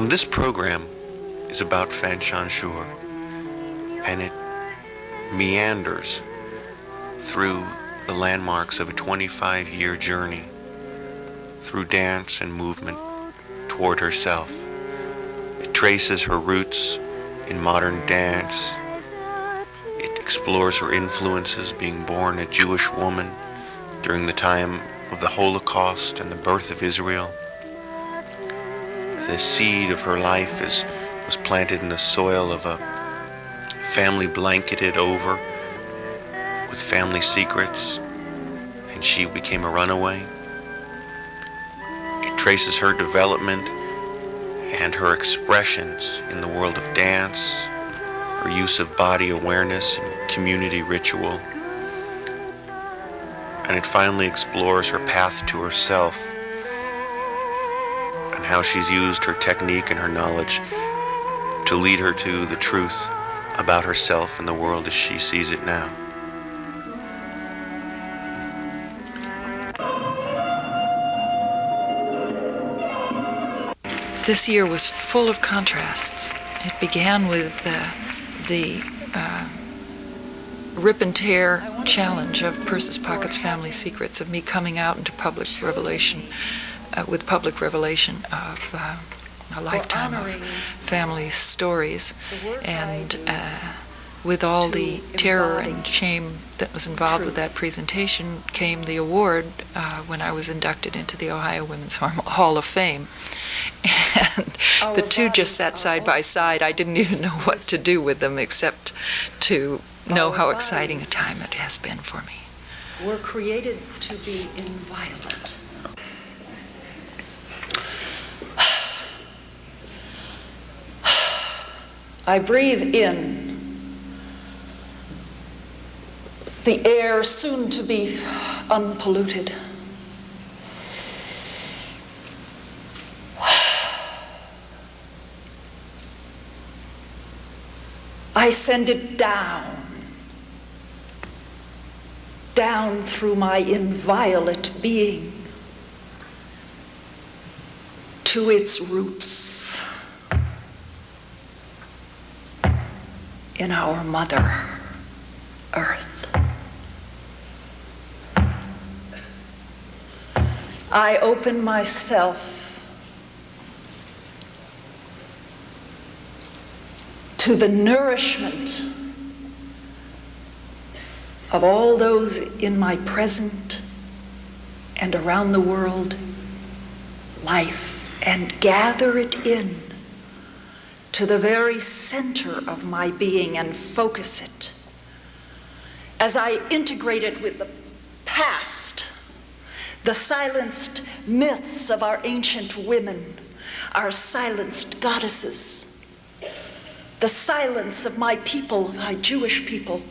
This program is about Fanchon Shur, and it meanders through the landmarks of a 25-year journey through dance and movement toward herself. It traces her roots in modern dance. It explores her influences, being born a Jewish woman during the time of the Holocaust and the birth of Israel. The seed of her life was planted in the soil of a family blanketed over with family secrets, and she became a runaway. It traces her development and her expressions in the world of dance, her use of body awareness and community ritual, and it finally explores her path to herself and how she's used her technique and her knowledge to lead her to the truth about herself and the world as she sees it now. This year was full of contrasts. It began with the rip and tear challenge of Purses, Pockets, Family Secrets, of me coming out into public revelation, with public revelation of a lifetime of family stories, and with all the terror and shame that was involved with that presentation came the award when I was inducted into the Ohio Women's Hall of Fame. And the two just sat side by side. I didn't even know what to do with them except to know how exciting a time it has been for me. We're created to be inviolate. I breathe in the air soon to be unpolluted. I send it down through my inviolate being to its roots in our Mother Earth. I open myself to the nourishment of all those in my present and around the world life, and gather it in to the very center of my being and focus it as I integrate it with the past, the silenced myths of our ancient women, our silenced goddesses, the silence of my people, my Jewish people,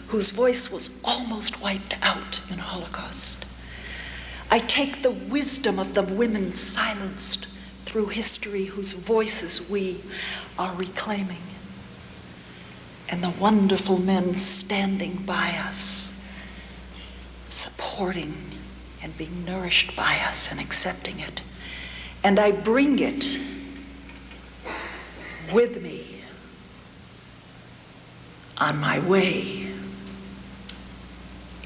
whose voice was almost wiped out in Holocaust. I take the wisdom of the women silenced through history, whose voices we are reclaiming, and the wonderful men standing by us, supporting and being nourished by us and accepting it. And I bring it with me on my way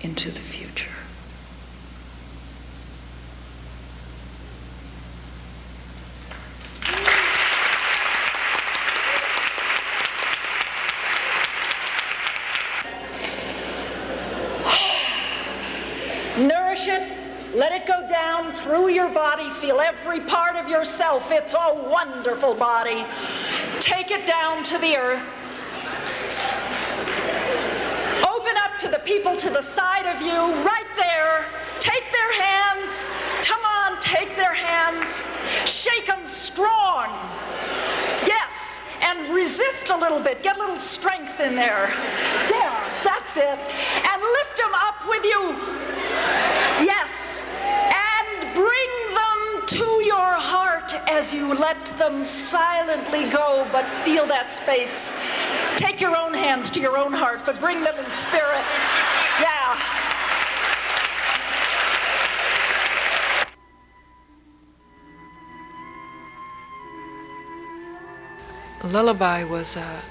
into the future. Nourish it, let it go down through your body, feel every part of yourself. It's a wonderful body. Take it down to the earth. Open up to the people to the side of you, right there. Take their hands. Come on, take their hands. Shake them strong. Yes, and resist a little bit. Get a little strength in there. There, that's it. And lift them up with you. Yes, and bring them to your heart as you let them silently go, but feel that space. Take your own hands to your own heart, but bring them in spirit. Yeah. Lullaby was a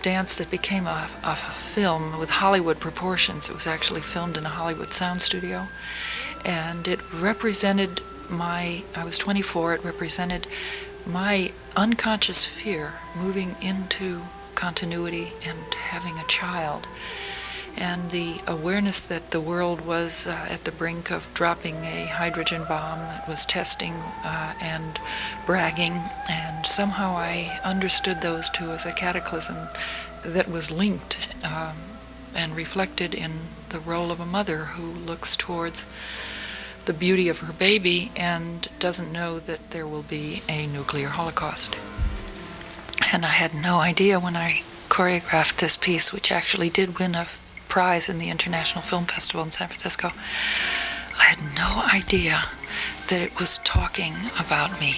dance that became a film with Hollywood proportions. It was actually filmed in a Hollywood sound studio, and it represented I was 24, it represented my unconscious fear moving into continuity and having a child, and the awareness that the world was at the brink of dropping a hydrogen bomb. It was testing and bragging, and somehow I understood those two as a cataclysm that was linked and reflected in the role of a mother who looks towards the beauty of her baby and doesn't know that there will be a nuclear holocaust. And I had no idea when I choreographed this piece, which actually did win a prize in the International Film Festival in San Francisco. I had no idea that it was talking about me.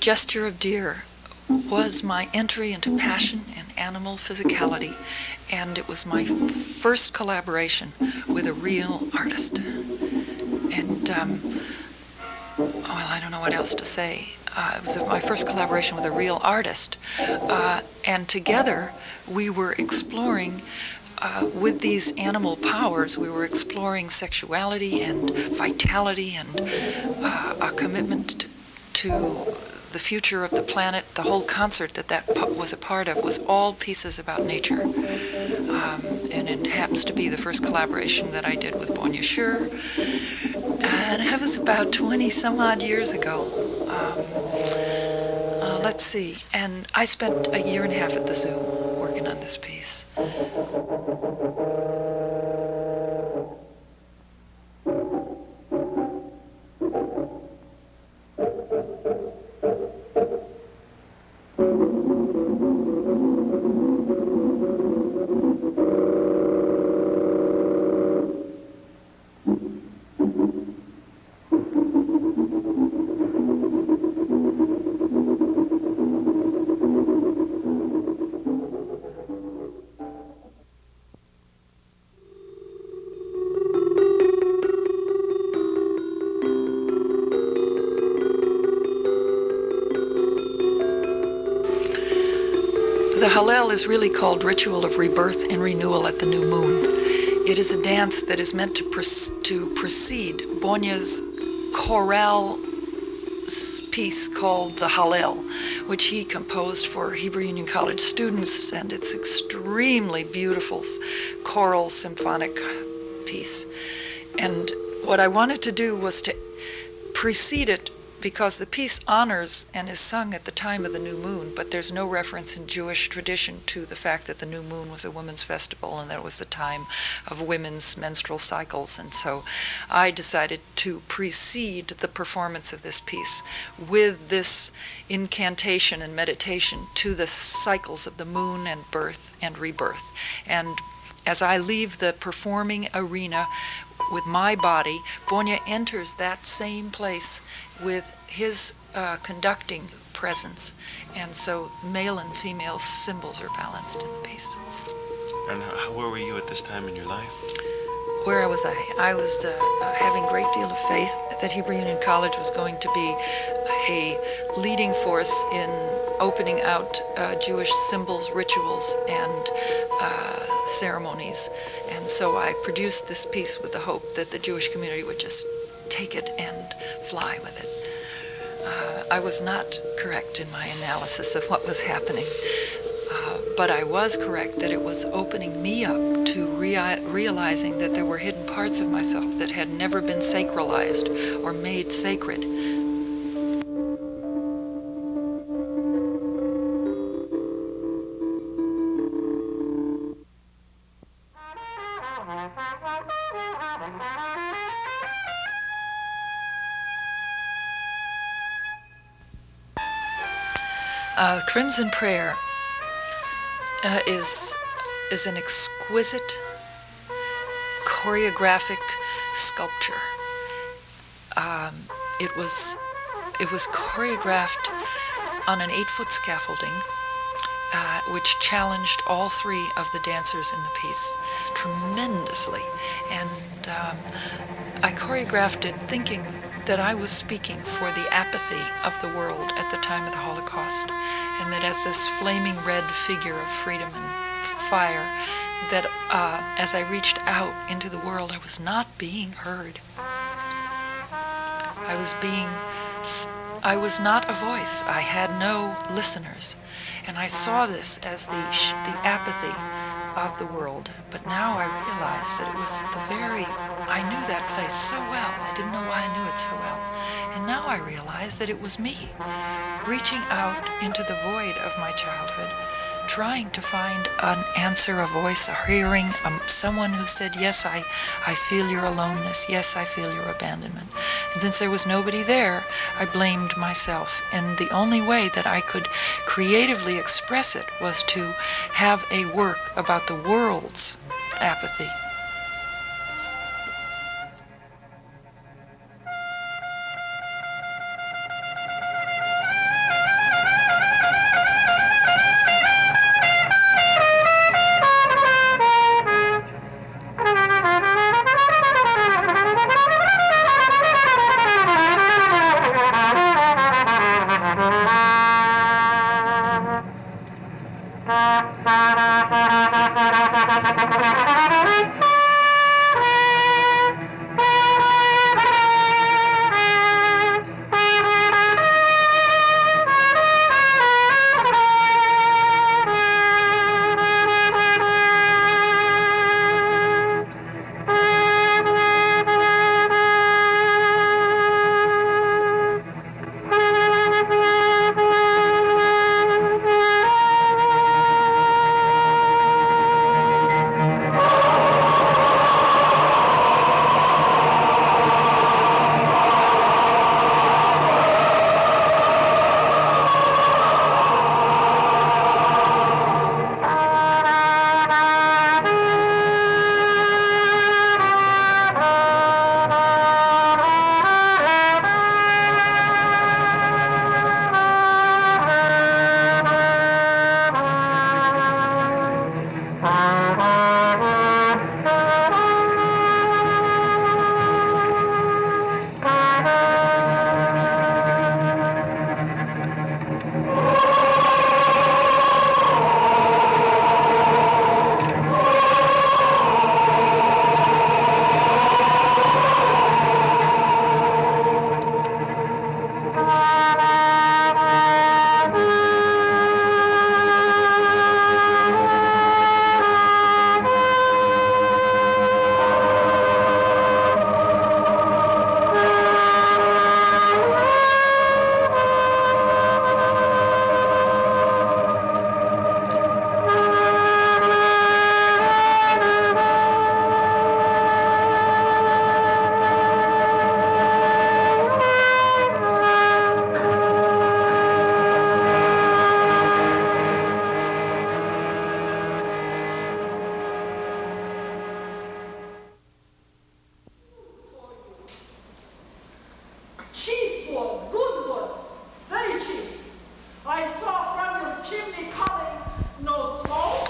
Gesture of Deer was my entry into passion and animal physicality, and it was my first collaboration with a real artist. And, well, I don't know what else to say. It was my first collaboration with a real artist, and together we were exploring with these animal powers, we were exploring sexuality and vitality and a commitment to the future of the planet. The whole concert that was a part of was all pieces about nature. And it happens to be the first collaboration that I did with Bonia Shur. And that was about 20 some odd years ago. Let's see. And I spent a year and a half at the zoo working on this piece. The HALLEL is really called Ritual of Rebirth and Renewal at the New Moon. It is a dance that is meant to precede Bonia's chorale piece called the HALLEL, which he composed for Hebrew Union College students, and it's extremely beautiful choral symphonic piece. And what I wanted to do was to precede it, because the piece honors and is sung at the time of the new moon, but there's no reference in Jewish tradition to the fact that the new moon was a women's festival and that it was the time of women's menstrual cycles. And so I decided to precede the performance of this piece with this incantation and meditation to the cycles of the moon and birth and rebirth. And as I leave the performing arena with my body, Bonia enters that same place with his conducting presence. And so male and female symbols are balanced in the piece. And where were you at this time in your life? Where was I? I was having a great deal of faith that Hebrew Union College was going to be a leading force in opening out Jewish symbols, rituals, and ceremonies. And so I produced this piece with the hope that the Jewish community would just take it and fly with it. I was not correct in my analysis of what was happening, but I was correct that it was opening me up to realizing that there were hidden parts of myself that had never been sacralized or made sacred. Crimson Prayer is an exquisite choreographic sculpture. It was choreographed on an 8-foot scaffolding, which challenged all three of the dancers in the piece tremendously. And I choreographed it thinking that I was speaking for the apathy of the world at the time of the Holocaust, and that as this flaming red figure of freedom and fire, that as I reached out into the world, I was not being heard. I was not a voice. I had no listeners. And I saw this as the apathy of the world. But now I realize that it was I knew that place so well. I didn't know why I knew it so well. And now I realize that it was me, reaching out into the void of my childhood, trying to find an answer, a voice, a hearing, someone who said, yes, I feel your aloneness, yes, I feel your abandonment. And since there was nobody there, I blamed myself. And the only way that I could creatively express it was to have a work about the world's apathy.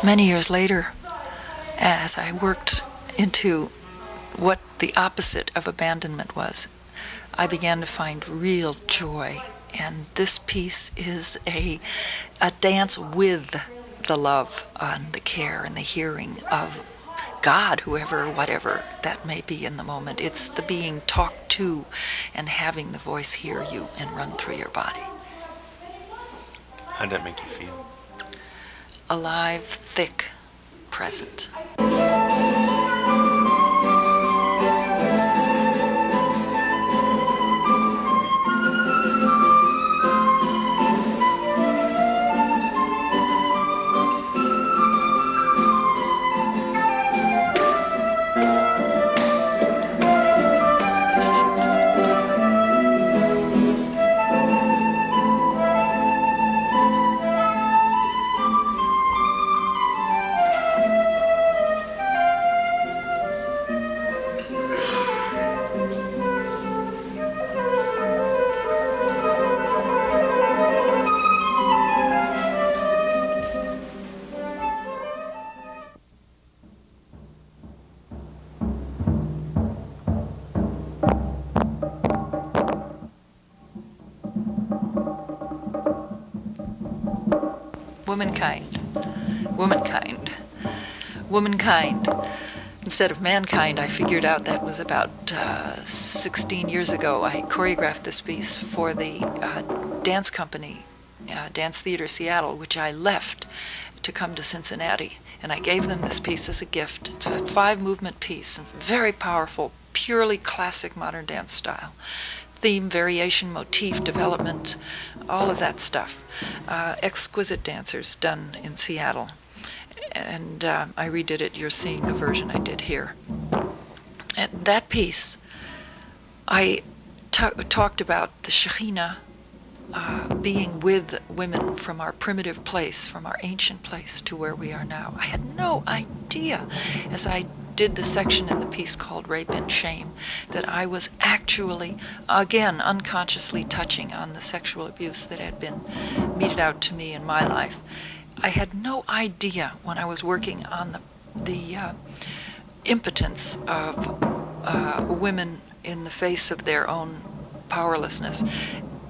Many years later, as I worked into what the opposite of abandonment was, I began to find real joy. And this piece is a dance with the love and the care and the hearing of God, whoever, whatever that may be in the moment. It's the being talked to and having the voice hear you and run through your body. How'd that make you feel? Alive, thick, present. Womankind, womankind, womankind. Instead of mankind, I figured out that was about 16 years ago. I choreographed this piece for the dance company, Dance Theater Seattle, which I left to come to Cincinnati. And I gave them this piece as a gift. It's a 5-movement piece, and very powerful, purely classic modern dance style. Theme, variation, motif, development, all of that stuff. Exquisite dancers done in Seattle. And I redid it. You're seeing the version I did here. And that piece, I talked about the Shechinah being with women from our primitive place, from our ancient place to where we are now. I had no idea, as I did the section in the piece called Rape and Shame, that I was actually, again, unconsciously touching on the sexual abuse that had been meted out to me in my life. I had no idea when I was working on the impotence of women in the face of their own powerlessness,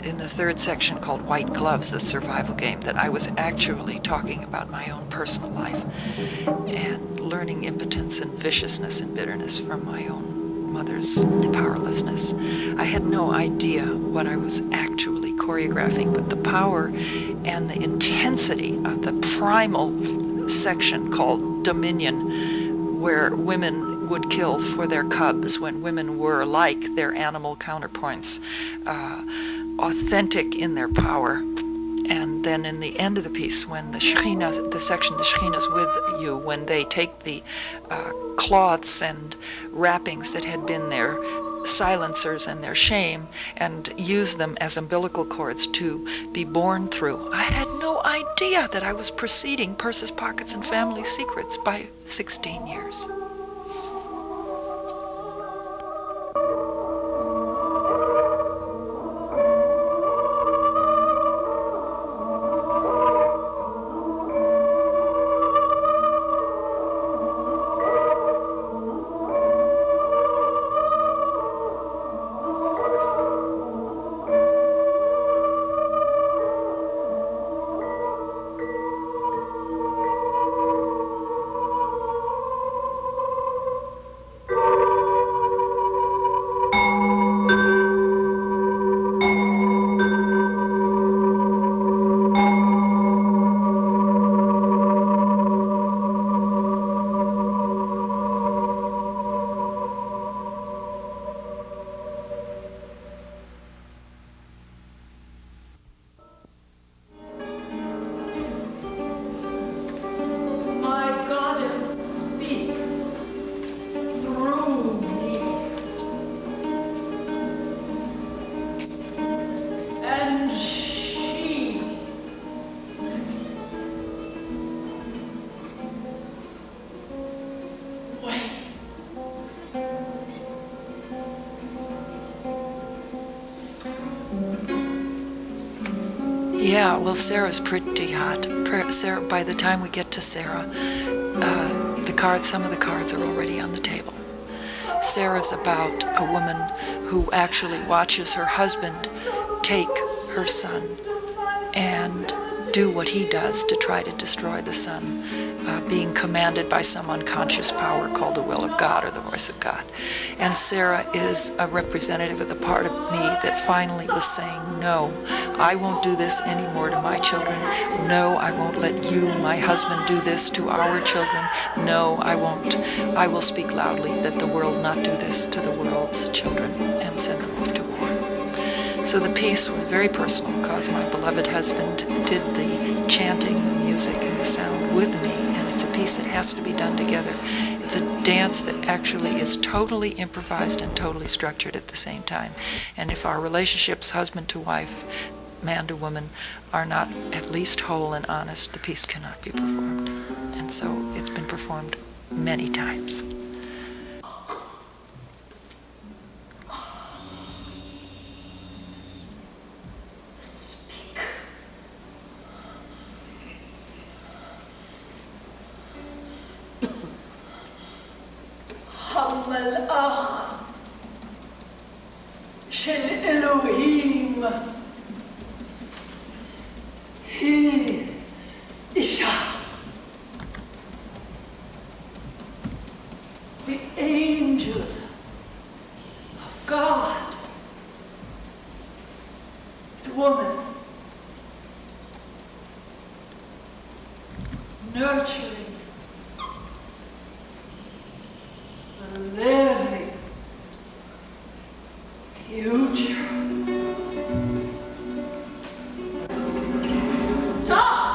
in the third section called White Gloves, the survival game, that I was actually talking about my own personal life and learning impotence and viciousness and bitterness from my own mother's powerlessness. I had no idea what I was actually choreographing, but the power and the intensity of the primal section called Dominion, where women would kill for their cubs when women were like their animal counterparts, authentic in their power. And then in the end of the piece, when the Shechinah, the section, the Shechinah's with you, when they take the cloths and wrappings that had been their silencers and their shame and use them as umbilical cords to be born through. I had no idea that I was preceding Purses, Pockets, and Family Secrets by 16 years. Yeah, well, Sarah's pretty hot. Sarah, by the time we get to Sarah, some of the cards are already on the table. Sarah's about a woman who actually watches her husband take her son and do what he does to try to destroy the son, being commanded by some unconscious power called the will of God or the voice of God. And Sarah is a representative of the part of me that finally was saying, no, I won't do this anymore to my children. No, I won't let you, my husband, do this to our children. No, I won't. I will speak loudly that the world not do this to the world's children and send them off to war. So the piece was very personal because my beloved husband did the chanting, the music, and the sound with me, and it's a piece that has to be done together. It's a dance that actually is totally improvised and totally structured at the same time. And if our relationships, husband to wife, man to woman, are not at least whole and honest, the piece cannot be performed. And so it's been performed many times. המלאך של אלוהים היא אישה. The angel of God is a woman, nurturing, living future. Stop!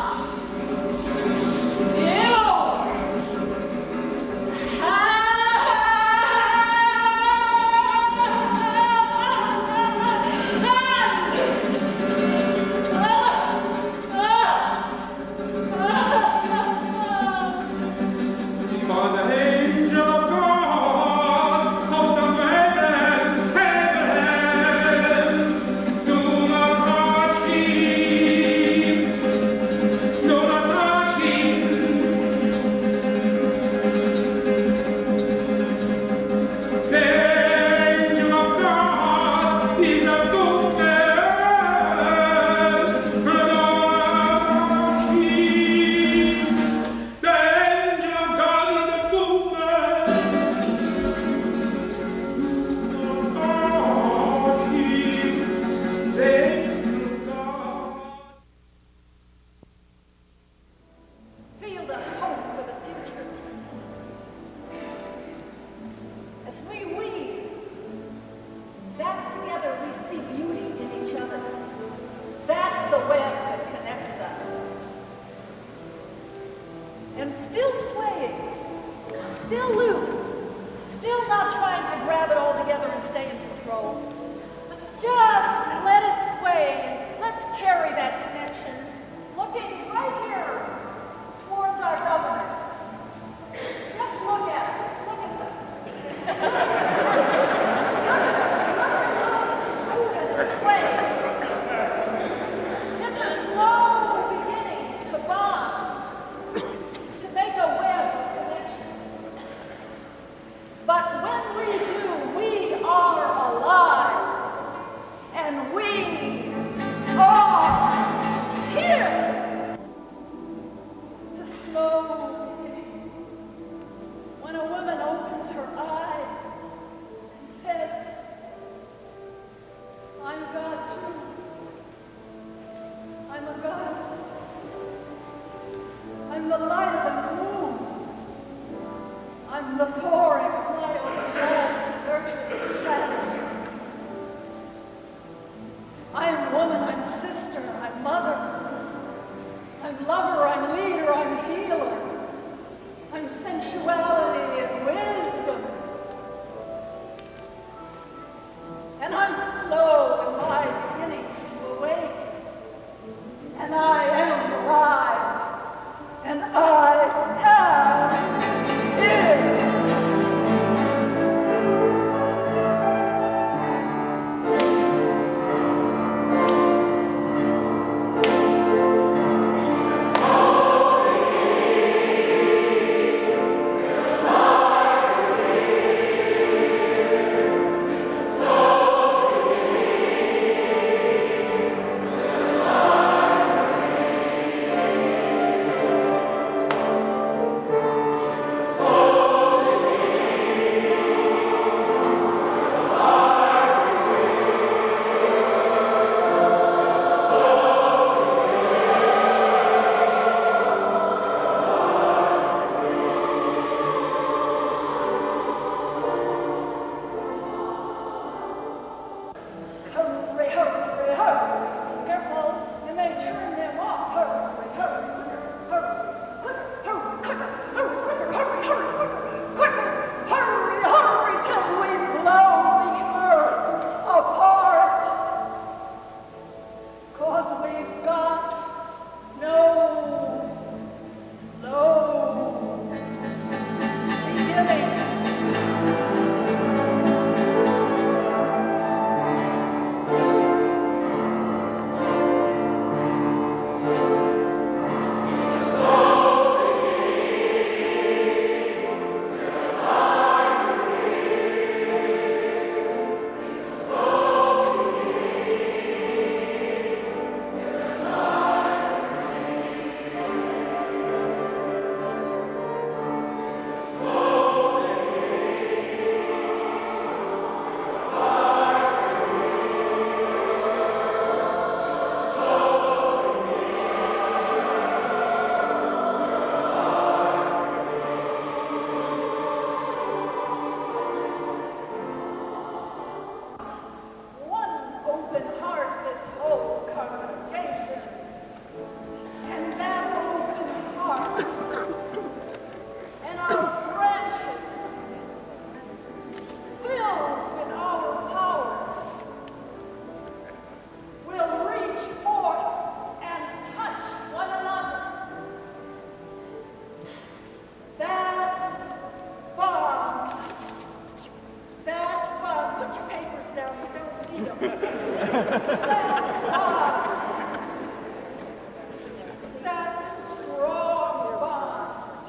That strong bond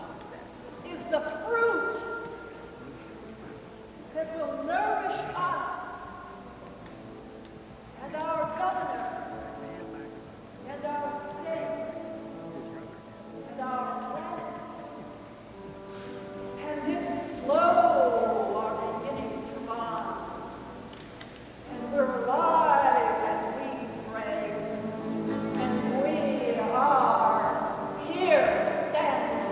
is the fruit that will nourish us and our governor and our state and our planet. And it's slow our beginning to bond. And we're alive as we pray. And we are here standing.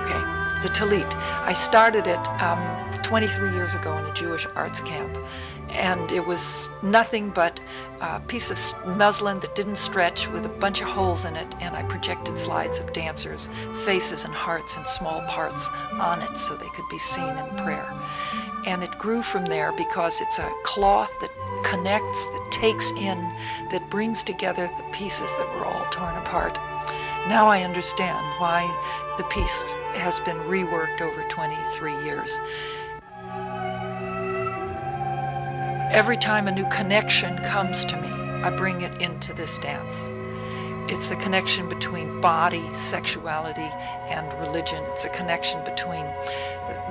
Okay, the Tallit. I started it 23 years ago in a Jewish arts camp, and it was nothing but a piece of muslin that didn't stretch with a bunch of holes in it, and I projected slides of dancers' faces and hearts and small parts on it so they could be seen in prayer. And it grew from there because it's a cloth that connects, that takes in, that brings together the pieces that were all torn apart. Now I understand why the piece has been reworked over 23 years. Every time a new connection comes to me, I bring it into this dance. It's the connection between body, sexuality, and religion. It's a connection between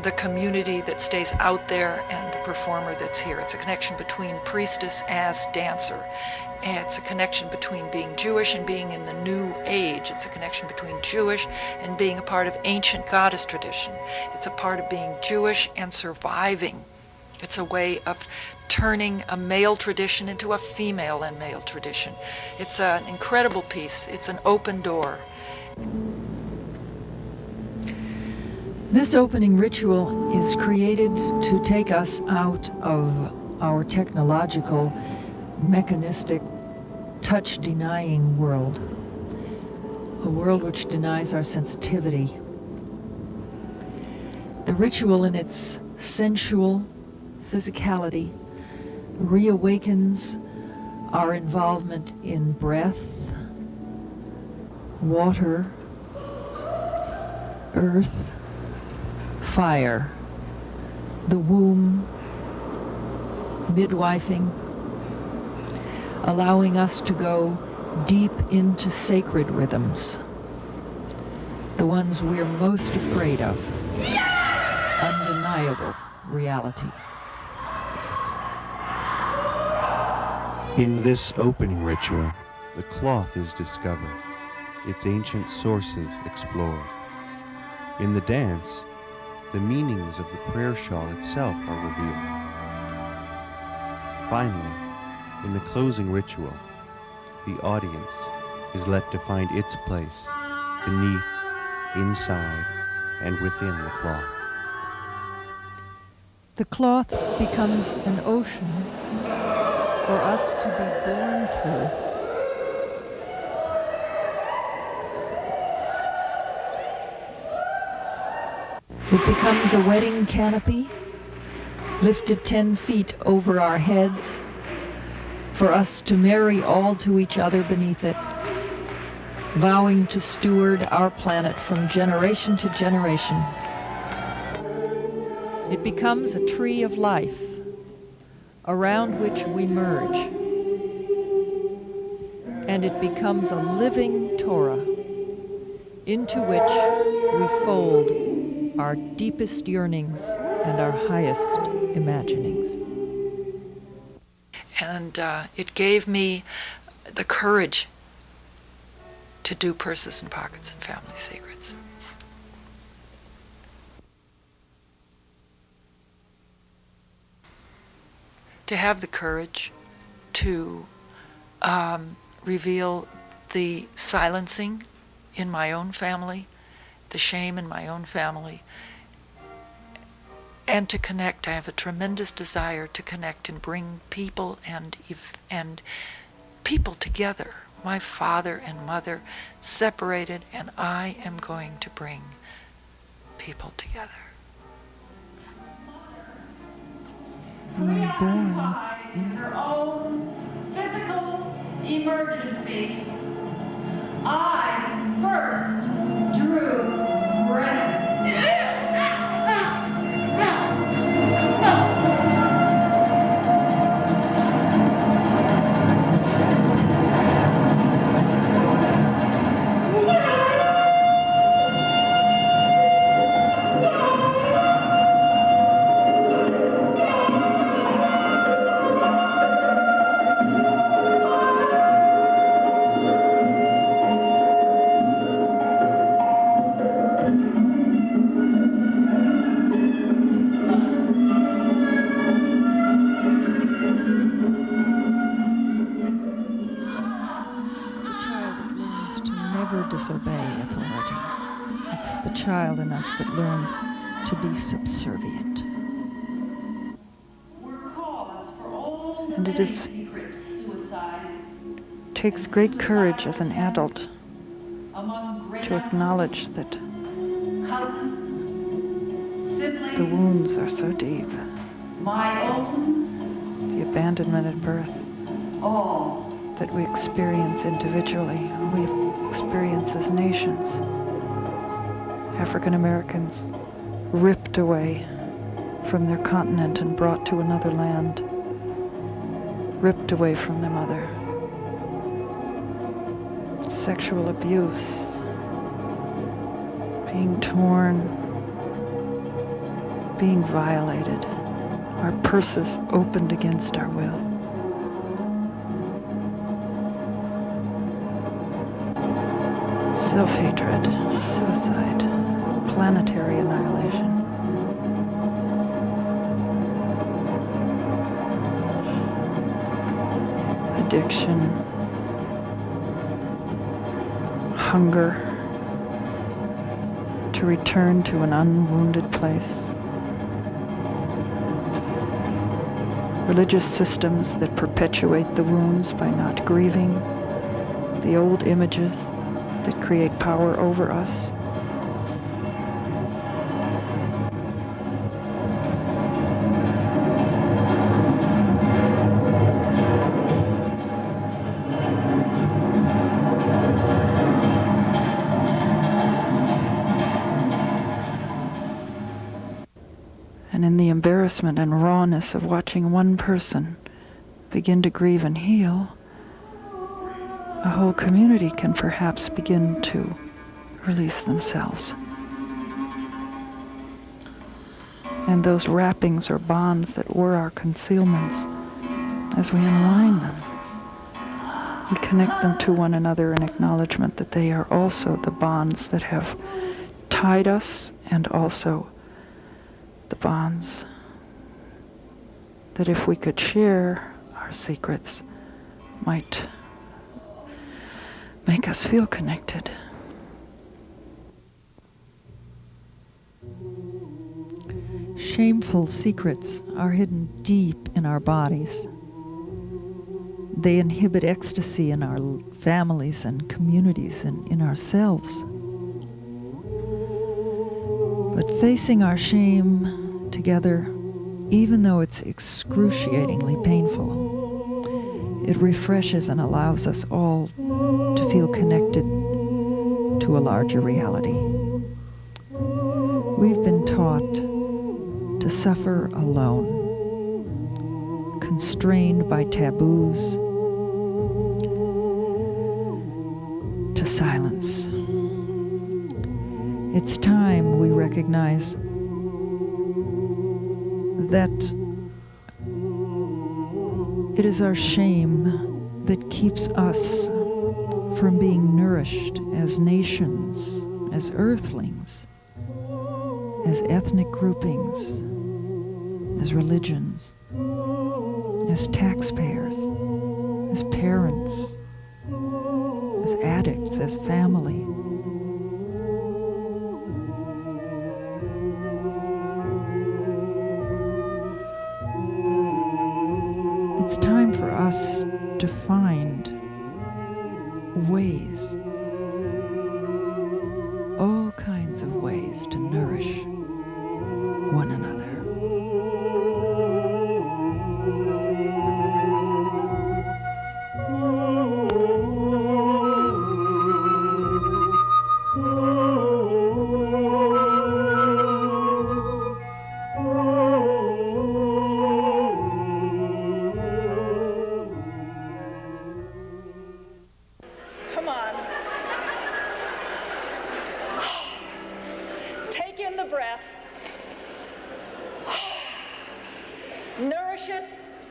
the community that stays out there and the performer that's here. It's a connection between priestess as dancer. It's a connection between being Jewish and being in the New Age. It's a connection between Jewish and being a part of ancient goddess tradition. It's a part of being Jewish and surviving. It's a way of turning a male tradition into a female and male tradition. It's an incredible piece. It's an open door. This opening ritual is created to take us out of our technological, mechanistic, touch-denying world, a world which denies our sensitivity. The ritual in its sensual physicality reawakens our involvement in breath, water, earth, fire, the womb, midwifing, allowing us to go deep into sacred rhythms, the ones we're most afraid of, undeniable reality. In this opening ritual, the cloth is discovered, its ancient sources explored. In the dance, the meanings of the prayer shawl itself are revealed. Finally, in the closing ritual, the audience is let to find its place beneath, inside, and within the cloth. The cloth becomes an ocean for us to be born through. It becomes a wedding canopy, lifted 10 feet over our heads, for us to marry all to each other beneath it, vowing to steward our planet from generation to generation. It becomes a tree of life, around which we merge, and it becomes a living Torah, into which we fold our deepest yearnings and our highest imaginings. And it gave me the courage to do Purses and Pockets and Family Secrets. To have the courage to reveal the silencing in my own family, the shame in my own family, and to connect. I have a tremendous desire to connect and bring people and people together. My father and mother separated, and I am going to bring people together. Being born In her own physical emergency, I first drew breath. disobey authority. It's the child in us that learns to be subservient. And it takes great courage as an adult to acknowledge that the wounds are so deep. The abandonment at birth that we experience individually, we experience as nations. African Americans ripped away from their continent and brought to another land, ripped away from their mother. Sexual abuse, being torn, being violated, our purses opened against our will. Self-hatred, suicide, planetary annihilation. Addiction, hunger to return to an unwounded place. Religious systems that perpetuate the wounds by not grieving, the old images that create power over us. And in the embarrassment and rawness of watching one person begin to grieve and heal, a whole community can perhaps begin to release themselves. And those wrappings or bonds that were our concealments, as we unwind them and connect them to one another in acknowledgement that they are also the bonds that have tied us, and also the bonds that, if we could share our secrets, might make us feel connected. Shameful secrets are hidden deep in our bodies. They inhibit ecstasy in our families and communities and in ourselves. But facing our shame together, even though it's excruciatingly painful, it refreshes and allows us all to feel connected to a larger reality. We've been taught to suffer alone, constrained by taboos, to silence. It's time we recognize that it is our shame that keeps us from being nourished as nations, as earthlings, as ethnic groupings, as religions, as taxpayers, as parents, as addicts, as family. it's time for us to find ways, all kinds of ways to nourish one another. Come on. Take in the breath. Nourish it.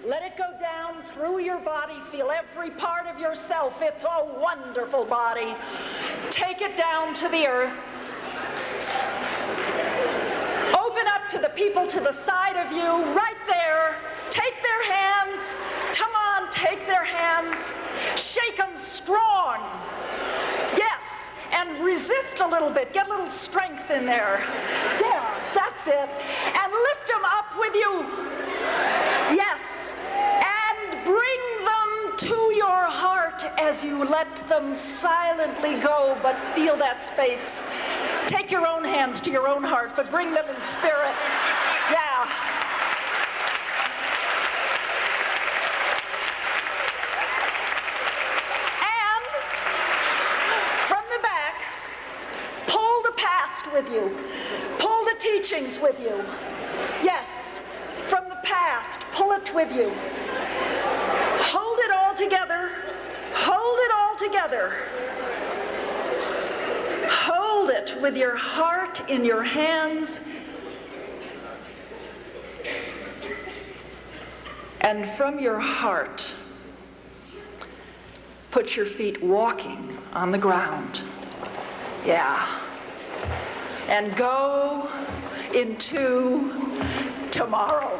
Let it go down through your body. Feel every part of yourself. It's a wonderful body. Take it down to the earth. Open up to the people to the side of you, right there. Take their hands. Come on, take their hands. Shake them strong. Yes, and resist a little bit. Get a little strength in there. There, that's it. And lift them up with you. Yes, and bring them to your heart as you let them silently go, but feel that space. Take your own hands to your own heart, but bring them in spirit. Yeah. And from the back, pull the past with you. Pull the teachings with you. Yes, from the past, pull it with you. Hold it all together. Hold it all together. Hold it with your heart in your hands. And from your heart, put your feet walking on the ground. Yeah. And go into tomorrow.